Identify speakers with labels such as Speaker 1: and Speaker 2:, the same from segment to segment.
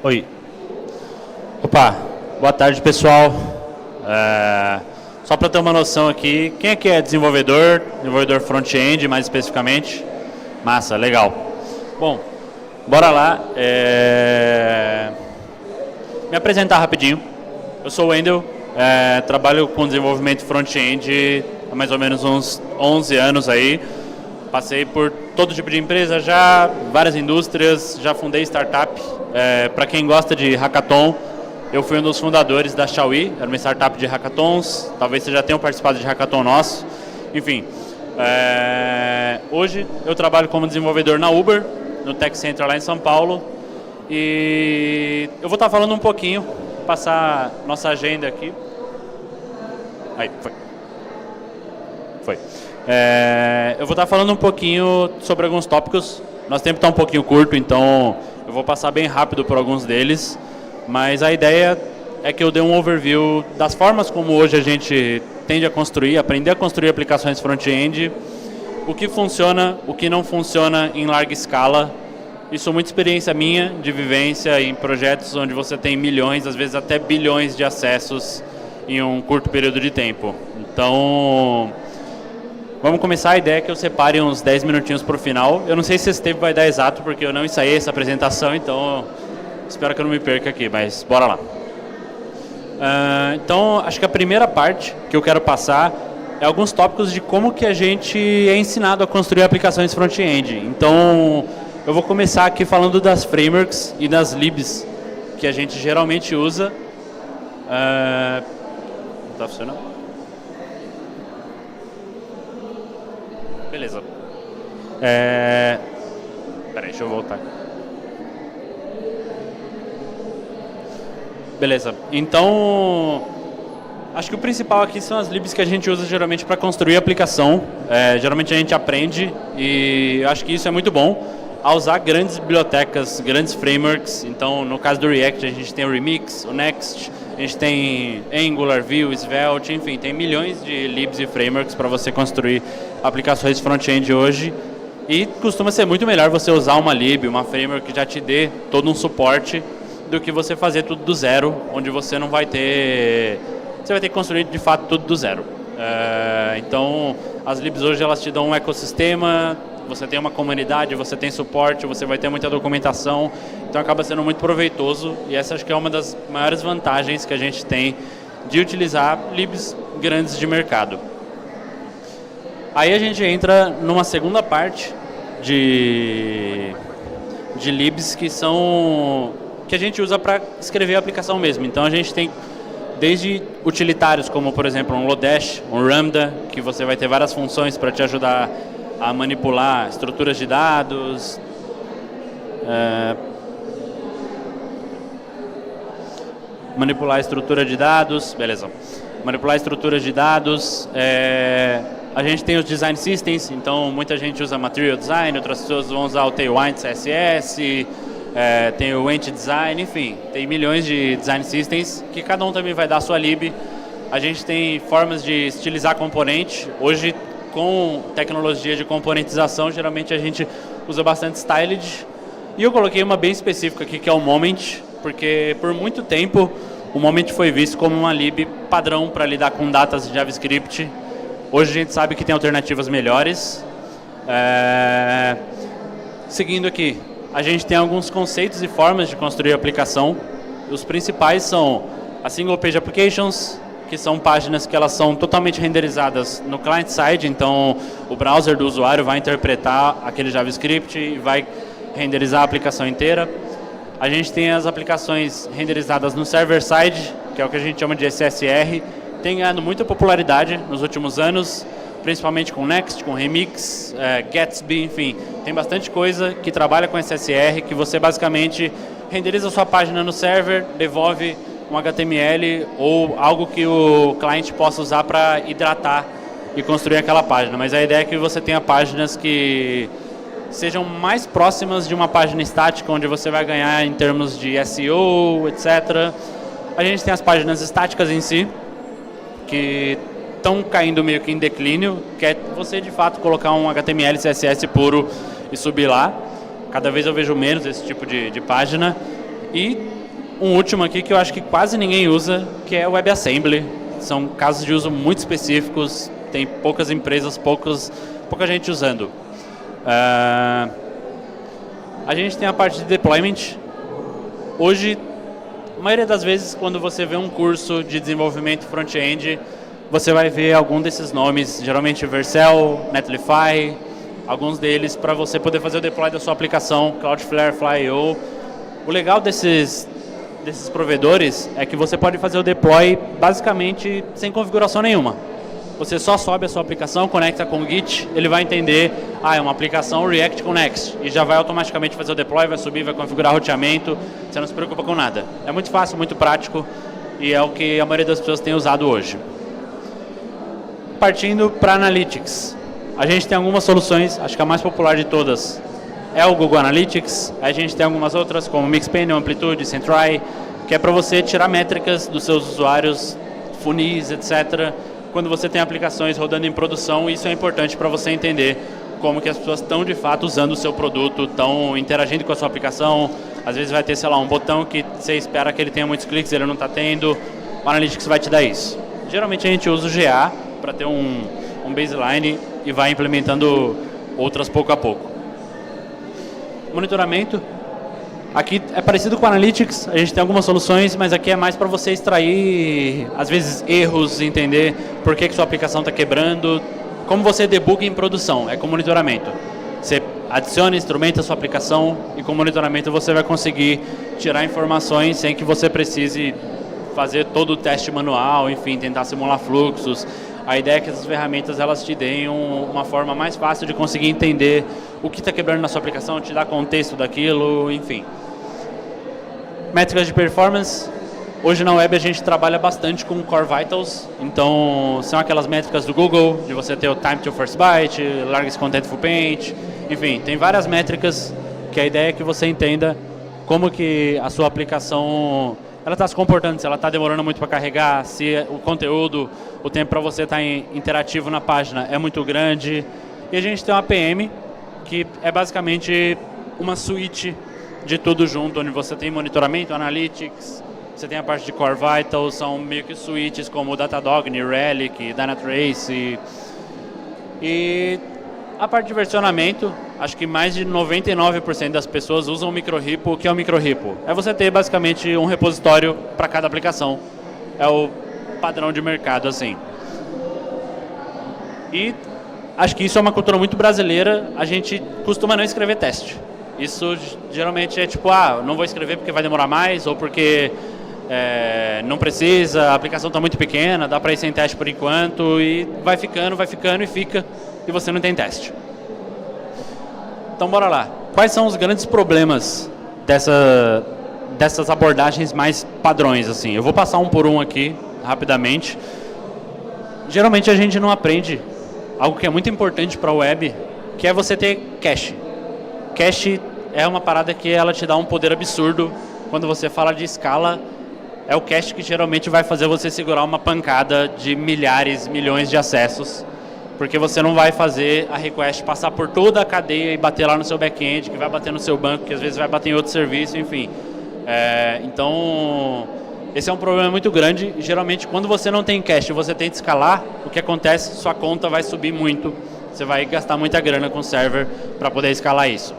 Speaker 1: Oi. Opa, boa tarde, pessoal. Só para ter uma noção aqui, quem aqui é desenvolvedor front-end, mais especificamente? Massa, legal. Bom, bora lá. Me apresentar rapidinho. Eu sou o Wendel, trabalho com desenvolvimento front-end há mais ou menos uns 11 anos aí. Passei por todo tipo de empresa já, várias indústrias, já fundei startup. Para quem gosta de hackathon, eu fui um dos fundadores da Xiaoyi, era uma startup de hackathons, talvez vocês já tenham participado de hackathon nosso. Enfim, hoje eu trabalho como desenvolvedor na Uber, no Tech Center lá em São Paulo. E eu vou estar falando um pouquinho, passar nossa agenda aqui. Aí, foi. Eu vou estar falando um pouquinho sobre alguns tópicos. Nosso tempo está um pouquinho curto, então eu vou passar bem rápido por alguns deles. Mas a ideia é que eu dê um overview das formas como hoje a gente tende a construir, aprender a construir aplicações front-end, o que funciona, o que não funciona em larga escala. Isso é muita experiência minha de vivência em projetos onde você tem milhões, às vezes até bilhões de acessos em um curto período de tempo. Então, vamos começar. A ideia é que eu separe uns 10 minutinhos para o final. Eu não sei se esse tempo vai dar exato, porque eu não ensaiei essa apresentação, então espero que eu não me perca aqui, mas bora lá. Então, acho que a primeira parte que eu quero passar é alguns tópicos de como que a gente é ensinado a construir aplicações front-end. Então, eu vou começar aqui falando das frameworks e das libs que a gente geralmente usa. Não está funcionando? Beleza. Peraí, deixa eu voltar. Beleza. Então, acho que o principal aqui são as libs que a gente usa geralmente para construir a aplicação. Geralmente a gente aprende e eu acho que isso é muito bom a usar grandes bibliotecas, grandes frameworks. Então, no caso do React, a gente tem o Remix, o Next, a gente tem Angular, Vue, Svelte, enfim, tem milhões de libs e frameworks para você construir aplicações front-end hoje. E costuma ser muito melhor você usar uma lib, uma framework que já te dê todo um suporte, do que você fazer tudo do zero, onde você não vai ter... Você vai ter que construir, de fato, tudo do zero. Então, as libs hoje, elas te dão um ecossistema, você tem uma comunidade, você tem suporte, você vai ter muita documentação, então acaba sendo muito proveitoso, e essa acho que é uma das maiores vantagens que a gente tem de utilizar libs grandes de mercado. Aí a gente entra numa segunda parte de libs que a gente usa para escrever a aplicação mesmo. Então a gente tem desde utilitários como, por exemplo, um Lodash, um Lambda, que você vai ter várias funções para te ajudar a manipular estruturas de dados, manipular estrutura de dados, beleza. Manipular estruturas de dados. A gente tem os design systems, então muita gente usa Material Design, outras pessoas vão usar o Tailwind CSS, tem o Ent Design, enfim, tem milhões de design systems que cada um também vai dar a sua lib. A gente tem formas de estilizar componente. Hoje, com tecnologia de componentização, geralmente a gente usa bastante styled. E eu coloquei uma bem específica aqui, que é o Moment, porque por muito tempo o Moment foi visto como uma lib padrão para lidar com datas de JavaScript. Hoje a gente sabe que tem alternativas melhores. Seguindo aqui, a gente tem alguns conceitos e formas de construir a aplicação. Os principais são as Single Page Applications, que são páginas que elas são totalmente renderizadas no client-side, então o browser do usuário vai interpretar aquele JavaScript e vai renderizar a aplicação inteira. A gente tem as aplicações renderizadas no server-side, que é o que a gente chama de SSR, tem ganhado muita popularidade nos últimos anos, principalmente com Next, com Remix, Gatsby, enfim, tem bastante coisa que trabalha com SSR, que você basicamente renderiza a sua página no server, devolve um HTML ou algo que o cliente possa usar para hidratar e construir aquela página. Mas a ideia é que você tenha páginas que sejam mais próximas de uma página estática, onde você vai ganhar em termos de SEO, etc. A gente tem as páginas estáticas em si, que estão caindo meio que em declínio, que é você de fato colocar um HTML, CSS puro e subir lá. Cada vez eu vejo menos esse tipo de página. E um último aqui que eu acho que quase ninguém usa, que é o WebAssembly. São casos de uso muito específicos, tem poucas empresas, pouca gente usando. A gente tem a parte de deployment. Hoje, a maioria das vezes, quando você vê um curso de desenvolvimento front-end, você vai ver algum desses nomes, geralmente Vercel, Netlify, alguns deles para você poder fazer o deploy da sua aplicação, Cloudflare, Fly.io. O legal desses provedores é que você pode fazer o deploy basicamente sem configuração nenhuma. Você só sobe a sua aplicação, conecta com o Git, ele vai entender, é uma aplicação React com Next, e já vai automaticamente fazer o deploy, vai subir, vai configurar roteamento, você não se preocupa com nada. É muito fácil, muito prático, e é o que a maioria das pessoas tem usado hoje. Partindo para Analytics, a gente tem algumas soluções, acho que a mais popular de todas é o Google Analytics, a gente tem algumas outras como Mixpanel, Amplitude, Sentry, que é para você tirar métricas dos seus usuários, funis, etc., quando você tem aplicações rodando em produção. Isso é importante para você entender como que as pessoas estão de fato usando o seu produto, estão interagindo com a sua aplicação. Às vezes vai ter, sei lá, um botão que você espera que ele tenha muitos cliques, ele não está tendo. O Analytics vai te dar isso. Geralmente a gente usa o GA para ter um baseline e vai implementando outras pouco a pouco. Monitoramento. Aqui é parecido com o Analytics, a gente tem algumas soluções, mas aqui é mais para você extrair, às vezes, erros, entender por que sua aplicação está quebrando, como você debuga em produção, é com monitoramento. Você adiciona instrumento à sua aplicação e com monitoramento você vai conseguir tirar informações sem que você precise fazer todo o teste manual, enfim, tentar simular fluxos. A ideia é que essas ferramentas elas te deem uma forma mais fácil de conseguir entender o que está quebrando na sua aplicação, te dar contexto daquilo, enfim. Métricas de performance. Hoje na web a gente trabalha bastante com Core Vitals, então são aquelas métricas do Google, de você ter o Time to First Byte, Largest Contentful Paint, enfim, tem várias métricas que a ideia é que você entenda como que a sua aplicação ela está se comportando, se ela está demorando muito para carregar, se o conteúdo, o tempo para você estar interativo na página é muito grande. E a gente tem uma PM, que é basicamente uma suíte de tudo junto, onde você tem monitoramento, analytics, você tem a parte de Core Vitals, são meio que suítes como Datadog, New Relic, Dynatrace. E a parte de versionamento, acho que mais de 99% das pessoas usam o microrepo. O que é o microrepo? É você ter basicamente um repositório para cada aplicação. É o padrão de mercado, assim. E acho que isso é uma cultura muito brasileira. A gente costuma não escrever teste. Isso geralmente é tipo, não vou escrever porque vai demorar mais, ou porque não precisa, a aplicação está muito pequena, dá para ir sem teste por enquanto, e vai ficando e fica, e você não tem teste. Então bora lá. Quais são os grandes problemas dessas abordagens mais padrões, assim? Eu vou passar um por um aqui, rapidamente. Geralmente a gente não aprende algo que é muito importante para a web, que é você ter cache. Cache é uma parada que ela te dá um poder absurdo. Quando você fala de escala, é o cache que geralmente vai fazer você segurar uma pancada de milhares, milhões de acessos, porque você não vai fazer a request passar por toda a cadeia e bater lá no seu back-end, que vai bater no seu banco, que às vezes vai bater em outro serviço, enfim. Então, esse é um problema muito grande. Geralmente, quando você não tem cache e você tenta escalar, o que acontece? Sua conta vai subir muito. Você vai gastar muita grana com o server para poder escalar isso.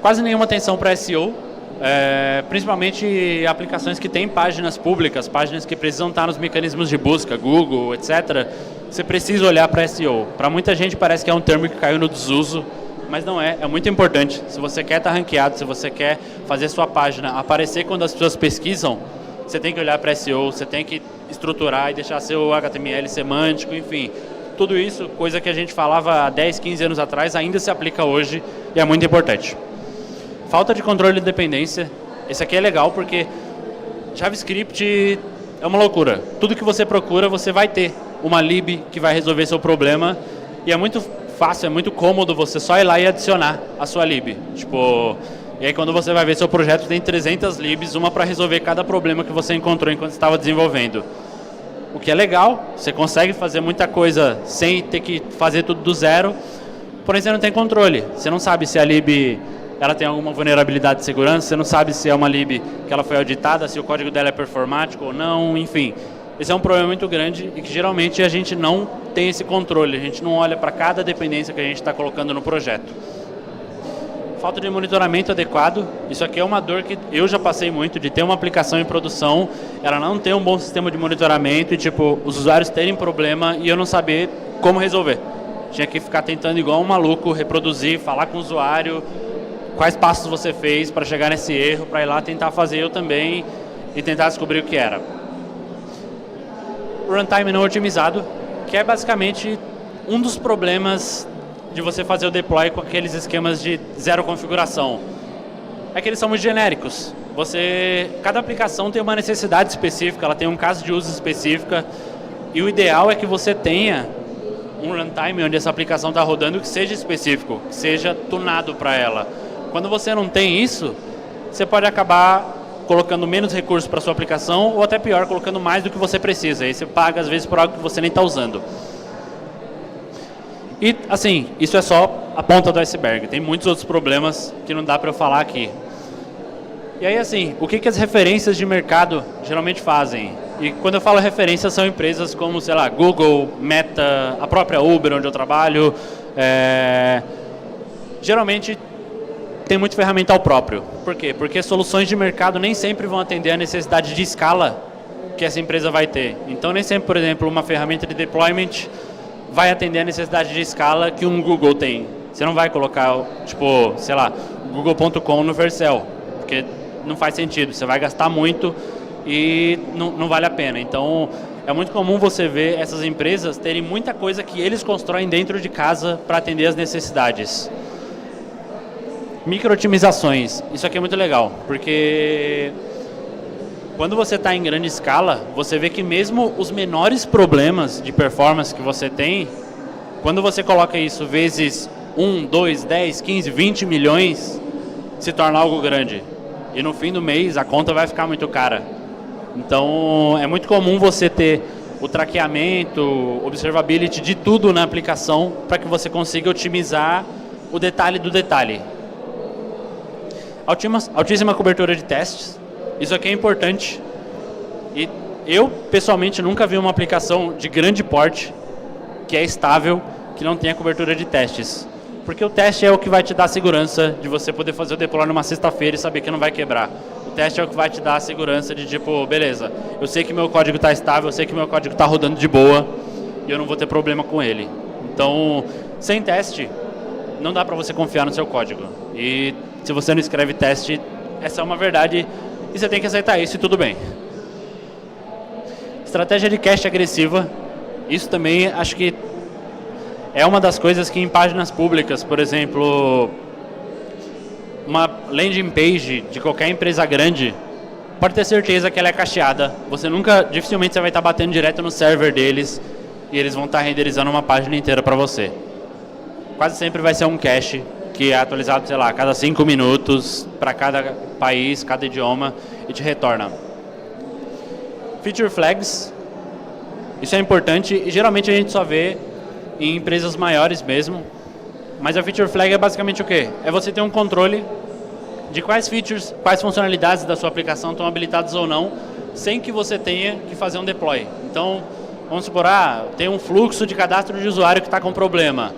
Speaker 1: Quase nenhuma atenção para SEO, principalmente aplicações que têm páginas públicas, páginas que precisam estar nos mecanismos de busca, Google, etc. Você precisa olhar para SEO. Para muita gente parece que é um termo que caiu no desuso, mas não é muito importante. Se você quer estar ranqueado, se você quer fazer sua página aparecer quando as pessoas pesquisam, você tem que olhar para SEO, você tem que estruturar e deixar seu HTML semântico, enfim. Tudo isso, coisa que a gente falava há 10, 15 anos atrás, ainda se aplica hoje e é muito importante. Falta de controle de dependência. Esse aqui é legal porque JavaScript é uma loucura. Tudo que você procura, você vai ter uma lib que vai resolver seu problema. E é muito fácil, é muito cômodo você só ir lá e adicionar a sua lib. E aí quando você vai ver seu projeto tem 300 libs, uma para resolver cada problema que você encontrou enquanto estava desenvolvendo. O que é legal, você consegue fazer muita coisa sem ter que fazer tudo do zero, porém você não tem controle. Você não sabe se a lib ela tem alguma vulnerabilidade de segurança, você não sabe se é uma lib que ela foi auditada, se o código dela é performático ou não, enfim. Esse é um problema muito grande e que geralmente a gente não tem esse controle, a gente não olha para cada dependência que a gente está colocando no projeto. Falta de monitoramento adequado, isso aqui é uma dor que eu já passei muito, de ter uma aplicação em produção, ela não ter um bom sistema de monitoramento e tipo, os usuários terem problema e eu não saber como resolver. Tinha que ficar tentando igual um maluco, reproduzir, falar com o usuário, quais passos você fez para chegar nesse erro, para ir lá tentar fazer eu também e tentar descobrir o que era. O runtime não otimizado, que é basicamente um dos problemas de você fazer o deploy com aqueles esquemas de zero configuração. É que eles são muito genéricos. Cada aplicação tem uma necessidade específica, ela tem um caso de uso específica, e o ideal é que você tenha um runtime onde essa aplicação está rodando que seja específico, que seja tunado para ela. Quando você não tem isso, você pode acabar colocando menos recursos para sua aplicação ou até pior, colocando mais do que você precisa. Aí você paga às vezes por algo que você nem está usando. E assim, isso é só a ponta do iceberg. Tem muitos outros problemas que não dá para eu falar aqui. E aí assim, o que as referências de mercado geralmente fazem? E quando eu falo referências, são empresas como, sei lá, Google, Meta, a própria Uber, onde eu trabalho. Geralmente tem muito ferramental próprio. Por quê? Porque soluções de mercado nem sempre vão atender a necessidade de escala que essa empresa vai ter. Então, nem sempre, por exemplo, uma ferramenta de deployment vai atender a necessidade de escala que um Google tem. Você não vai colocar, tipo, sei lá, google.com no Vercel, porque não faz sentido. Você vai gastar muito e não vale a pena. Então, é muito comum você ver essas empresas terem muita coisa que eles constroem dentro de casa para atender as necessidades. Micro-otimizações. Isso aqui é muito legal, porque quando você está em grande escala, você vê que mesmo os menores problemas de performance que você tem, quando você coloca isso vezes 1, 2, 10, 15, 20 milhões, se torna algo grande. E no fim do mês, a conta vai ficar muito cara. Então, é muito comum você ter o traqueamento, observability de tudo na aplicação para que você consiga otimizar o detalhe do detalhe. Altíssima cobertura de testes. Isso aqui é importante. E eu, pessoalmente, nunca vi uma aplicação de grande porte que é estável, que não tenha cobertura de testes. Porque o teste é o que vai te dar a segurança de você poder fazer o deploy numa sexta-feira e saber que não vai quebrar. O teste é o que vai te dar a segurança de tipo, beleza, eu sei que meu código está estável, eu sei que meu código está rodando de boa e eu não vou ter problema com ele. Então, sem teste, não dá para você confiar no seu código. E se você não escreve teste, essa é uma verdade e você tem que aceitar isso e tudo bem. Estratégia de cache agressiva. Isso também acho que é uma das coisas que em páginas públicas, por exemplo, uma landing page de qualquer empresa grande, pode ter certeza que ela é cacheada. Dificilmente você vai estar batendo direto no server deles e eles vão estar renderizando uma página inteira para você. Quase sempre vai ser um cache que é atualizado, sei lá, a cada 5 minutos para cada país, cada idioma e te retorna. Feature flags. Isso é importante e geralmente a gente só vê em empresas maiores mesmo. Mas a feature flag é basicamente o quê? É você ter um controle de quais features, quais funcionalidades da sua aplicação estão habilitadas ou não, sem que você tenha que fazer um deploy. Então, vamos supor, tem um fluxo de cadastro de usuário que está com problema.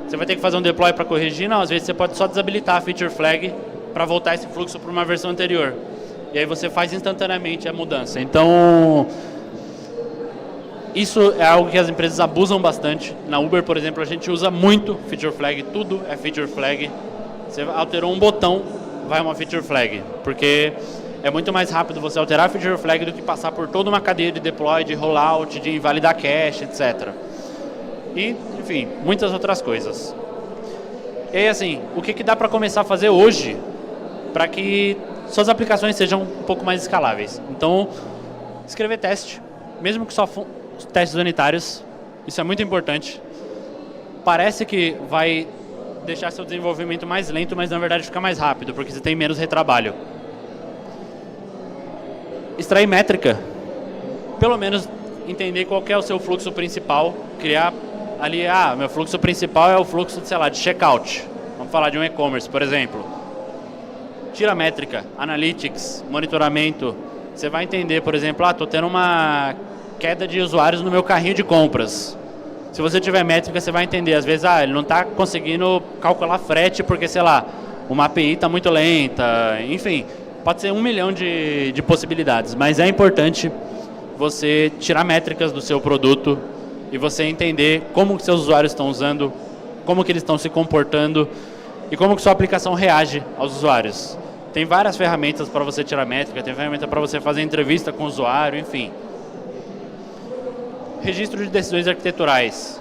Speaker 1: Você vai ter que fazer um deploy para corrigir? Não, às vezes você pode só desabilitar a feature flag para voltar esse fluxo para uma versão anterior. E aí você faz instantaneamente a mudança. Então, isso é algo que as empresas abusam bastante. Na Uber, por exemplo, a gente usa muito feature flag, tudo é feature flag. Você alterou um botão, vai uma feature flag, porque é muito mais rápido você alterar a feature flag do que passar por toda uma cadeia de deploy, de rollout, de invalidar cache, etc. E, enfim, muitas outras coisas. E aí, assim, o que dá para começar a fazer hoje para que suas aplicações sejam um pouco mais escaláveis? Então, escrever teste, mesmo que só testes unitários, isso é muito importante. Parece que vai deixar seu desenvolvimento mais lento, mas na verdade fica mais rápido, porque você tem menos retrabalho. Extrair métrica, pelo menos entender qual que é o seu fluxo principal, criar ali, meu fluxo principal é o fluxo, sei lá, de checkout. Vamos falar de um e-commerce, por exemplo. tira métrica, analytics, monitoramento. Você vai entender, por exemplo, estou tendo uma queda de usuários no meu carrinho de compras. Se você tiver métrica, você vai entender. Às vezes, ele não está conseguindo calcular frete porque, sei lá, uma API está muito lenta. Enfim, pode ser 1 milhão de possibilidades. Mas é importante você tirar métricas do seu produto e você entender como que seus usuários estão usando, como que eles estão se comportando e como que sua aplicação reage aos usuários. Tem várias ferramentas para você tirar métrica, tem ferramenta para você fazer entrevista com o usuário, enfim. Registro de decisões arquiteturais,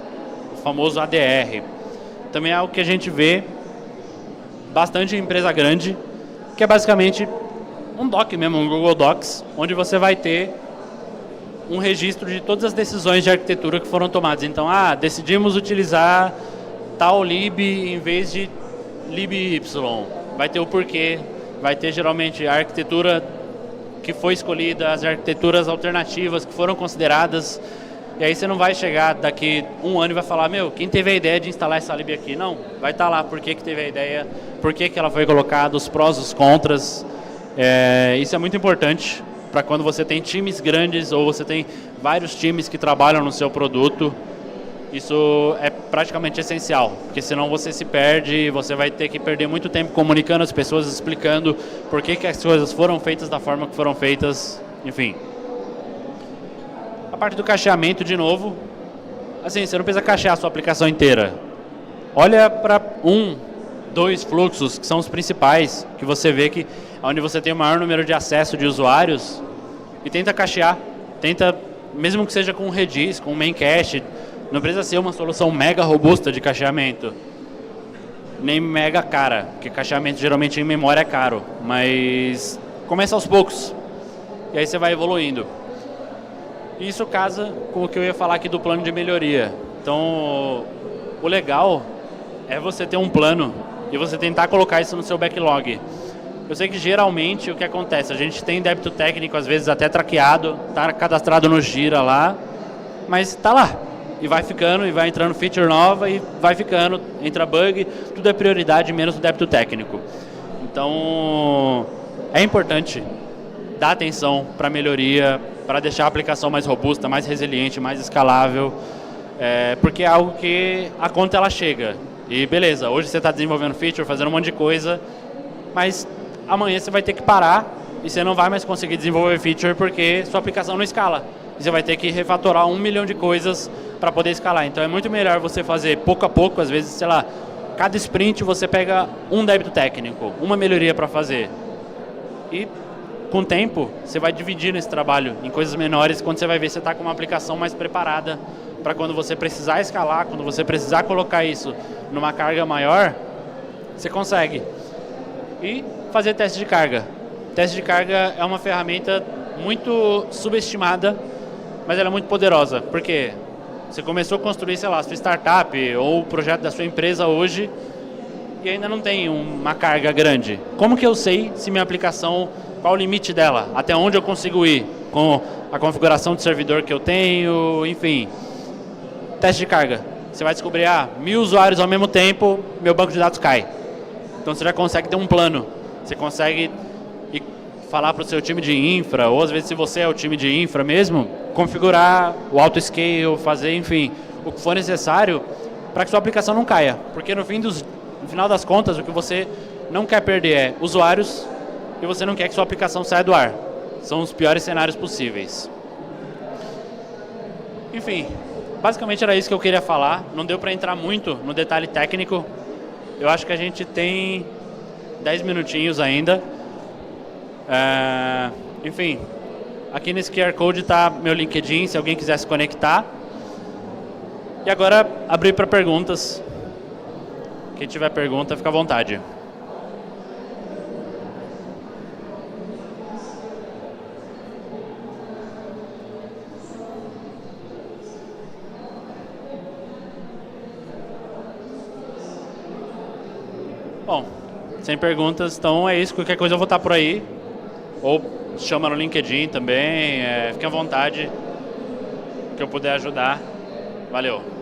Speaker 1: o famoso ADR. Também é algo que a gente vê bastante em empresa grande, que é basicamente um doc mesmo, um Google Docs, onde você vai ter um registro de todas as decisões de arquitetura que foram tomadas. Então, decidimos utilizar tal lib em vez de lib y. Vai ter o porquê, vai ter geralmente a arquitetura que foi escolhida, as arquiteturas alternativas que foram consideradas. E aí você não vai chegar daqui um ano e vai falar, quem teve a ideia de instalar essa lib aqui? Não, vai estar lá por que teve a ideia, por que ela foi colocada, os prós, os contras. Isso é muito importante para quando você tem times grandes ou você tem vários times que trabalham no seu produto. Isso é praticamente essencial, porque senão você se perde e você vai ter que perder muito tempo comunicando as pessoas, explicando por que as coisas foram feitas da forma que foram feitas, enfim. A parte do cacheamento, de novo, assim, você não precisa cachear a sua aplicação inteira. Olha para 2 fluxos, que são os principais, que você vê que onde você tem o maior número de acesso de usuários, e tenta cachear. Tenta, mesmo que seja com um Redis, com um main cache, não precisa ser uma solução mega robusta de cacheamento, nem mega cara, porque cacheamento geralmente em memória é caro, mas começa aos poucos, e aí você vai evoluindo. E isso casa com o que eu ia falar aqui do plano de melhoria. Então, o legal é você ter um plano e você tentar colocar isso no seu backlog. Eu sei que geralmente o que acontece, a gente tem débito técnico, às vezes até traqueado, está cadastrado no Gira lá, mas está lá. E vai ficando, e vai entrando feature nova, e vai ficando, entra bug, tudo é prioridade, menos o débito técnico. Então, é importante dar atenção para a melhoria, para deixar a aplicação mais robusta, mais resiliente, mais escalável, porque é algo que a conta ela chega. E beleza, hoje você está desenvolvendo feature, fazendo um monte de coisa, mas amanhã você vai ter que parar e você não vai mais conseguir desenvolver feature porque sua aplicação não escala. E você vai ter que refatorar 1 milhão de coisas para poder escalar. Então é muito melhor você fazer pouco a pouco, às vezes, sei lá, cada sprint você pega um débito técnico, uma melhoria para fazer. E com o tempo, você vai dividindo esse trabalho em coisas menores, quando você vai ver, você está com uma aplicação mais preparada para quando você precisar escalar, quando você precisar colocar isso numa carga maior, você consegue. E fazer teste de carga. Teste de carga é uma ferramenta muito subestimada, mas ela é muito poderosa. Por quê? Você começou a construir, sei lá, a sua startup ou o projeto da sua empresa hoje e ainda não tem uma carga grande. Como que eu sei se minha aplicação, qual o limite dela? Até onde eu consigo ir com a configuração de servidor que eu tenho, enfim. Teste de carga. Você vai descobrir, 1000 usuários ao mesmo tempo, meu banco de dados cai. Então você já consegue ter um plano. Você consegue falar para o seu time de infra, ou às vezes se você é o time de infra mesmo, configurar o auto-scale, fazer, enfim, o que for necessário para que sua aplicação não caia. Porque no final das contas, o que você não quer perder é usuários e você não quer que sua aplicação saia do ar. São os piores cenários possíveis. Enfim, basicamente era isso que eu queria falar. Não deu para entrar muito no detalhe técnico. Eu acho que a gente tem 10 minutinhos ainda. Enfim, aqui nesse QR Code está meu LinkedIn, se alguém quiser se conectar. E agora abrir para perguntas. Quem tiver pergunta, fica à vontade. Bom, sem perguntas, então é isso. Qualquer coisa eu vou estar por aí. Ou chama no LinkedIn também. Fique à vontade, que eu puder ajudar. Valeu.